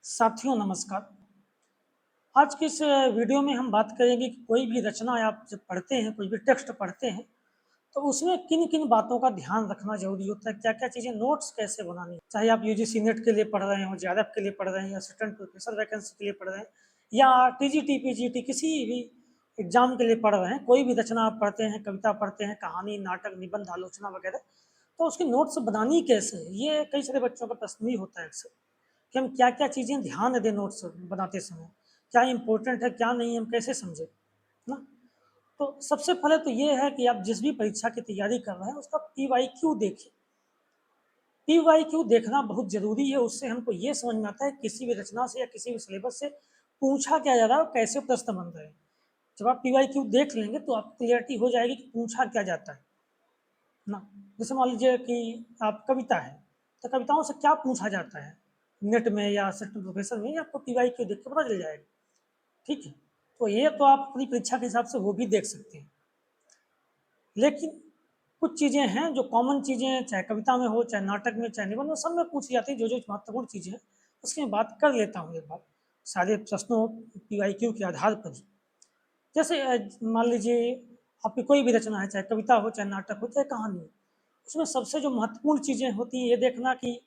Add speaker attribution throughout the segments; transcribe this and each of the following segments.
Speaker 1: साथियों नमस्कार। आज की इस वीडियो में हम बात करेंगे कि कोई भी रचना आप जब पढ़ते हैं, कोई भी टेक्स्ट पढ़ते हैं, तो उसमें किन-किन बातों का ध्यान रखना ज़रूरी होता है, क्या-क्या चीज़ें नोट्स कैसे बनानी है। चाहे आप यूजीसी नेट के लिए पढ़ रहे हों, जेआरएफ के लिए पढ़ रहे हैं या असिस्टेंट प्रोफेसर वैकेंसी के लिए पढ़ रहे हैं या टीजीटी, पीजीटी किसी भी एग्ज़ाम के लिए पढ़ रहे हैं, कोई भी रचना आप पढ़ते हैं, कविता पढ़ते हैं, कहानी, नाटक, निबंध, आलोचना वगैरह, तो उसकी नोट्स बनानी कैसे है? ये कई सारे बच्चों का प्रश्न भी होता है अक्सर। कि हम क्या-क्या चीज़ें ध्यान दें नोट्स बनाते समय, क्या इम्पोर्टेंट है, क्या नहीं, हम कैसे समझें, है ना? तो सबसे पहले तो ये है कि आप जिस भी परीक्षा की तैयारी कर रहे हैं, उसका पीवाईक्यू देखें। पीवाईक्यू देखना बहुत ज़रूरी है, उससे हमको ये समझ में आता है किसी भी रचना से या किसी भी सिलेबस से पूछा क्या जा रहा है और कैसे प्रश्न बन रहे हैं। जब आप पीवाईक्यू देख लेंगे तो आपको क्लियरिटी हो जाएगी कि पूछा क्या जाता है ना? जैसे मान लीजिए कि आप कविता है, तो कविताओं से क्या पूछा जाता है? नेट में या असिस्टेंट प्रोफेसर में, आपको पीवाईक्यू देख के पता चल जाएगा, ठीक है? तो ये तो आप अपनी परीक्षा के हिसाब से वो भी देख सकते हैं। लेकिन कुछ चीज़ें हैं जो कॉमन चीज़ें, चाहे कविता में हो, चाहे नाटक में, चाहे निबंध में, सब में पूछी जाती हैं, जो-जो महत्वपूर्ण चीज़ें हैं, उसकी मैं बात कर लेता हूँ एक बार, सारे प्रश्नों पीवाईक्यू के आधार पर ही। जैसे मान लीजिए आपकी कोई भी रचना है, चाहे कविता हो, चाहे नाटक हो, चाहे कहानी हो, उसमें सबसे जो महत्वपूर्ण चीज़ें होती हैं, ये देखना कि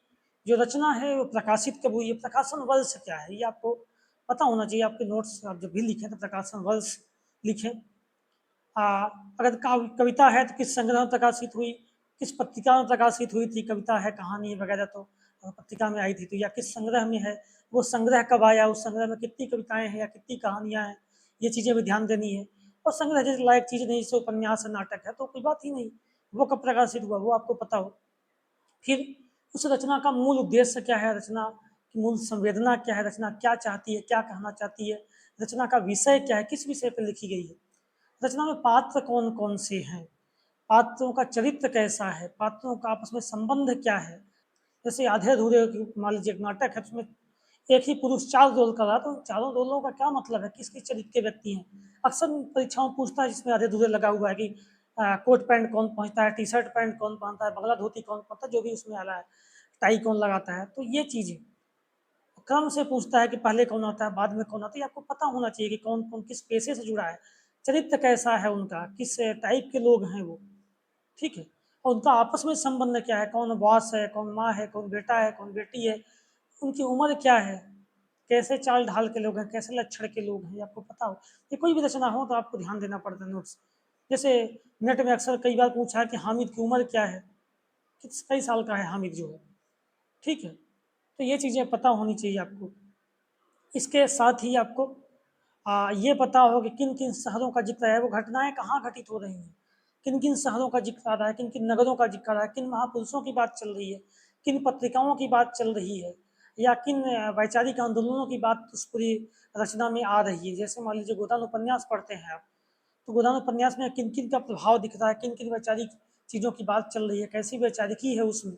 Speaker 1: जो रचना है वो प्रकाशित कब हुई है, प्रकाशन वर्ष क्या है, ये आपको पता होना चाहिए। आपके नोट्स आप जब भी लिखें तो प्रकाशन वर्ष लिखें। अ, अगर कविता है तो किस संग्रह में प्रकाशित हुई, किस पत्रिका में प्रकाशित हुई थी, कविता है, कहानी वगैरह तो पत्रिका में आई थी, तो या किस संग्रह में है, वो संग्रह कब आया, उस संग्रह में कितनी कविताएँ हैं या कितनी कहानियाँ हैं, ये चीज़ें भी ध्यान देनी है। और संग्रह जैसे लायक चीज़ नहीं, जैसे उपन्यास है, नाटक है, तो कोई बात ही नहीं, वो कब प्रकाशित हुआ, वो आपको पता हो। फिर उस रचना का मूल उद्देश्य क्या है, रचना की मूल संवेदना क्या है, रचना क्या चाहती है, क्या कहना चाहती है, रचना का विषय क्या है, किस विषय पर लिखी गई है, रचना में पात्र कौन-कौन से हैं, पात्रों का चरित्र कैसा है, पात्रों का आपस में संबंध क्या है। जैसे आधे-अधूरे मान लीजिए एक नाटक है, उसमें एक ही पुरुष 4 रोल कर रहा है, तो चारों रोलों का क्या मतलब है, किस-किस चरित्र के व्यक्ति हैं। अक्सर परीक्षाओं में पूछता है जिसमें आधे-अधूरे लगा हुआ है कि कोट पैंट कौन पहनता है, टी-शर्ट पैंट कौन पहनता है, बगला धोती कौन पहनता है, जो भी उसमें आ रहा है, टाई कौन लगाता है, तो ये चीज़ें। क्रम से पूछता है कि पहले कौन आता है, बाद में कौन आता है, ये आपको पता होना चाहिए कि कौन-कौन किस पेशे से जुड़ा है, चरित्र कैसा है उनका, किस टाइप के लोग हैं वो, ठीक है? और उनका आपस में संबंध क्या है, कौन बॉस है, कौन माँ है, कौन बेटा है, कौन बेटी है, उनकी उम्र क्या है, कैसे चाल-ढाल के लोग हैं, कैसे लक्षण के लोग हैं, ये आपको पता हो। ये कोई भी रचना हो तो आपको ध्यान देना पड़ता है नोट्स। जैसे नेट में अक्सर कई बार पूछा है कि हामिद की उम्र क्या है, किस कई साल का है हामिद जो है, ठीक है? तो ये चीज़ें पता होनी चाहिए आपको। इसके साथ ही आपको ये पता हो कि किन-किन शहरों का ज़िक्र है, वो घटनाएँ कहाँ घटित हो रही हैं, किन-किन शहरों का ज़िक्र आ रहा है, किन-किन नगरों का ज़िक्र आ रहा है, किन महापुरुषों की बात चल रही है, किन पत्रिकाओं की बात चल रही है या किन वैचारिक आंदोलनों की बात उस पूरी रचना में आ रही है। जैसे मान लीजिए गोदान उपन्यास पढ़ते हैं आप, तो गोदान उपन्यास में किन-किन का प्रभाव दिख रहा है, किन-किन वैचारिक चीज़ों की बात चल रही है, कैसी वैचारिकी है उसमें,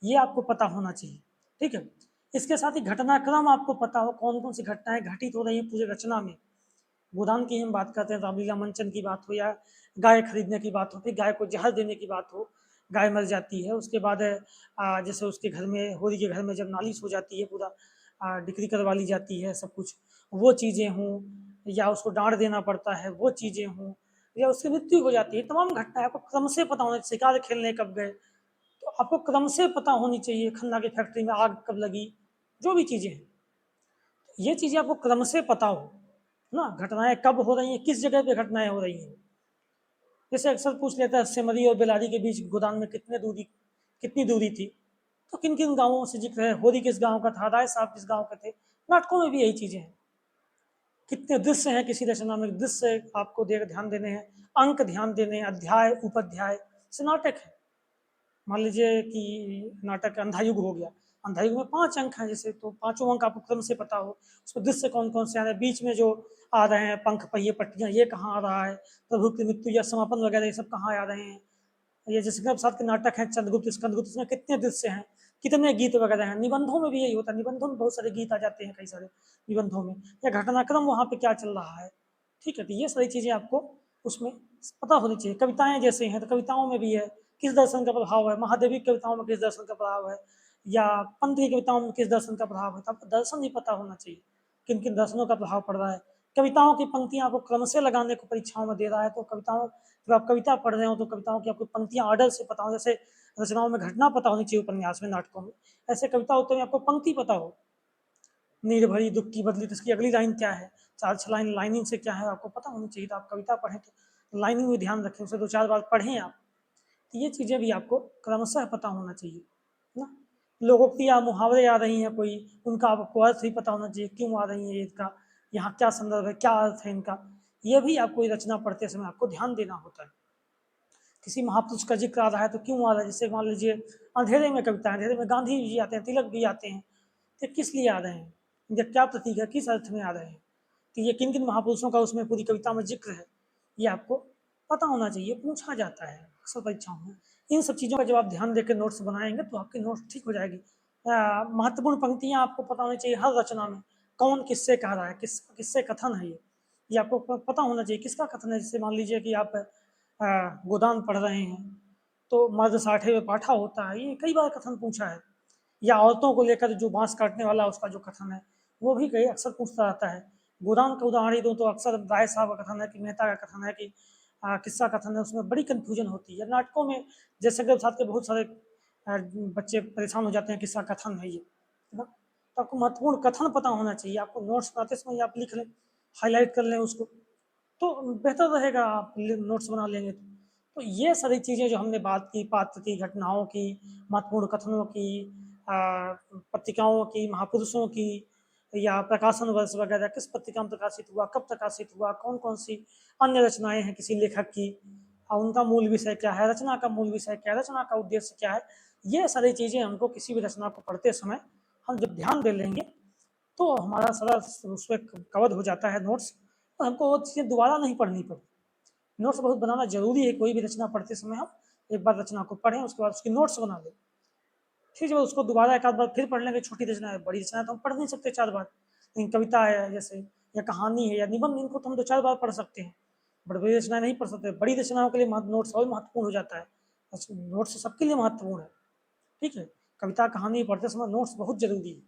Speaker 1: ये आपको पता होना चाहिए, ठीक है? इसके साथ ही घटनाक्रम आपको पता हो, कौन-कौन सी घटनाएँ घटित हो रही हैं पूरी रचना में। गोदान की हम बात करते हैं, रामलीला मंचन की बात हो या गाय खरीदने की बात हो, फिर गाय को जहर देने की बात हो, गाय मर जाती है, उसके बाद जैसे उसके घर में, होरी के घर में जब नालिश हो जाती है, पूरा डिक्री करवा ली जाती है, सब कुछ, वो चीज़ें हों या उसको डाँट देना पड़ता है, वो चीज़ें हों या उसकी मृत्यु हो जाती है, तमाम घटनाएँ आपको क्रम से पता होना, शिकार खेलने कब गए, तो आपको क्रम से पता होनी चाहिए, खन्ना की फैक्ट्री में आग कब लगी, जो भी चीज़ें हैं। ये चीज़ें आपको क्रम से पता हो, ना घटनाएँ कब हो रही हैं, किस जगह पे घटनाएँ हो रही हैं। जैसे अक्सर पूछ लेता है सिमरी और बेलारी के बीच गोदान में कितनी दूरी थी, तो किन-किन गाँवों से ज़िक्र है, होरी किस गाँव का था, राय साहब किस गाँव के थे। नाटकों में भी यही चीज़ें हैं। कितने दृश्य हैं किसी रचना में, दृश्य आपको ध्यान देने हैं, अंक ध्यान देने हैं, अध्याय, उपअध्याय, जैसे नाटक है। मान लीजिए कि नाटक अंधायुग हो गया, अंधायुग में 5 अंक हैं जैसे, तो पाँचों अंक आपको क्रम से पता हो, उसमें दृश्य कौन-कौन से आ रहे हैं, बीच में जो आ रहे हैं पंख, पहिए, पट्टियाँ, ये कहाँ आ रहा है, प्रभु की मृत्यु या समापन वगैरह ये सब कहाँ आ रहे हैं। ये जैसे के साथ के नाटक हैं चंद्रगुप्त, स्कंदगुप्त, इसमें कितने दृश्य हैं, कितने गीत वगैरह हैं। निबंधों में भी यही होता है, निबंधों में बहुत सारे गीत आ जाते हैं कई सारे निबंधों में, या घटनाक्रम वहाँ पे क्या चल रहा है, ठीक है? तो ये सारी चीज़ें आपको उसमें पता होनी चाहिए। कविताएँ जैसे हैं, तो कविताओं में भी है, किस दर्शन का प्रभाव है, महादेवी कविताओं में किस दर्शन का प्रभाव है, या पंत की कविताओं में किस दर्शन का प्रभाव है, तो आपको दर्शन भी पता होना चाहिए, किन किन दर्शनों का प्रभाव पड़ रहा है। कविताओं की पंक्तियां आपको क्रम से लगाने को परीक्षाओं में दे रहा है, तो कविताओं, जब आप कविता पढ़ रहे हो तो कविताओं की आपको पंक्तियां ऑर्डर से पता हो, जैसे रचनाओं में घटना पता होनी चाहिए उपन्यास में, नाटकों में, ऐसे कविता उत्तर में आपको पंक्ति पता हो, नीर भरी दुख की बदली तो इसकी अगली लाइन क्या है, चार छह लाइन लाइनिंग से क्या है आपको पता होनी चाहिए। तो आप कविता पढ़ें तो लाइनिंग में ध्यान रखें, उसे दो चार बार पढ़ें आप, तो ये चीज़ें भी आपको क्रमशः पता होना चाहिए, है ना। लोगोक्ति या मुहावरे आ रही हैं कोई, उनका आपको अर्थ भी पता होना चाहिए, क्यों आ रही है इनका, यहाँ क्या संदर्भ है, क्या अर्थ है इनका, ये भी आपको ये रचना पढ़ते समय आपको ध्यान देना होता है। किसी महापुरुष का जिक्र आ रहा है तो क्यों आ रहा है, जैसे मान लीजिए अंधेरे में कविता, अंधेरे में गांधी जी आते हैं, तिलक भी आते हैं, तो किस लिए आ रहे हैं, इनका क्या प्रतीक है, किस अर्थ में आ रहे हैं, तो ये किन किन महापुरुषों का उसमें पूरी कविता में जिक्र है, ये आपको पता होना चाहिए, पूछा जाता है अक्सर परीक्षाओं में। इन सब चीज़ों का जब आप ध्यान देकर नोट्स बनाएंगे तो आपकी नोट्स ठीक हो जाएगी। महत्वपूर्ण पंक्तियाँ आपको पता होनी चाहिए हर रचना में, कौन किससे कह रहा है, किससे कथन है ये आपको पता होना चाहिए किसका कथन है। जैसे मान लीजिए कि आप गोदान पढ़ रहे हैं, तो मर्द साठे में पाठा होता है, ये कई बार कथन पूछा है। या औरतों को लेकर जो बांस काटने वाला उसका जो कथन है, वो भी कई अक्सर पूछता रहता है। गोदान का उदाहरण ही दूँ तो अक्सर राय साहब का कथन है कि मेहता का कथन है कि किस्सा कथन है, उसमें बड़ी कन्फ्यूजन होती है। नाटकों में जैसे कि साथ के बहुत सारे बच्चे परेशान हो जाते हैं, किस्सा कथन है ये, है ना। तो आपको महत्वपूर्ण कथन पता होना चाहिए, आपको नोट्स बनाते समय आप लिख लें, हाईलाइट कर लें उसको, तो बेहतर रहेगा, आप नोट्स बना लेंगे तो ये सारी चीज़ें जो हमने बात की, पात्र की, घटनाओं की, महत्वपूर्ण कथनों की, पत्रिकाओं की, महापुरुषों की, या प्रकाशन वर्ष वगैरह, किस पत्रिका में प्रकाशित हुआ, कब प्रकाशित हुआ, कौन कौन सी अन्य रचनाएं हैं किसी लेखक की, और उनका मूल विषय क्या है, रचना का मूल विषय क्या है, रचना का उद्देश्य क्या है, ये सारी चीज़ें हमको किसी भी रचना को पढ़ते समय हम जब ध्यान दे लेंगे तो हमारा सारा उसमें कवर हो जाता है नोट्स, और हमको वो चीज़ें दोबारा नहीं पढ़नी पड़ती। नोट्स बहुत बनाना जरूरी है, कोई भी रचना पढ़ते समय हम एक बार रचना को पढ़ें, उसके बाद उसकी नोट्स बना लें, फिर जब उसको दोबारा एक आध बार फिर पढ़ लेंगे। छोटी रचना है, बड़ी रचना है तो हम पढ़ नहीं सकते चार बार, लेकिन कविता है जैसे, या कहानी है या निबंध, इनको तो हम दो चार बार पढ़ सकते हैं, बड़ी बड़ी रचनाएं नहीं पढ़ सकते। बड़ी रचनाओं के लिए नोट्स और महत्वपूर्ण हो जाता है, नोट्स सबके लिए महत्वपूर्ण है, ठीक है। कविता कहानी पढ़ते समय नोट्स बहुत जरूरी है,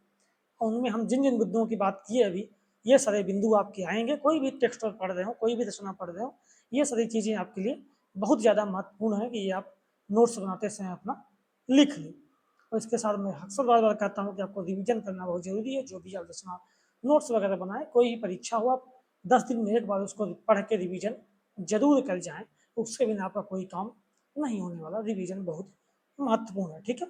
Speaker 1: और उनमें हम जिन जिन मुद्दों की बात की है अभी, ये सारे बिंदु आपके आएंगे। कोई भी टेक्स्ट पढ़ रहे हो, कोई भी रचना पढ़ रहे हो, ये सारी चीज़ें आपके लिए बहुत ज़्यादा महत्वपूर्ण है कि ये आप नोट्स बनाते समय अपना लिख लें। और इसके साथ मैं अक्सर बार बार कहता हूँ कि आपको रिवीजन करना बहुत ज़रूरी है। जो भी आप रचना नोट्स वगैरह बनाएं, कोई भी परीक्षा हो, आप 10 दिन में एक बार उसको पढ़ के रिवीजन जरूर कर जाएं, उसके बिना आपका कोई काम नहीं होने वाला। रिवीजन बहुत महत्वपूर्ण है, ठीक है।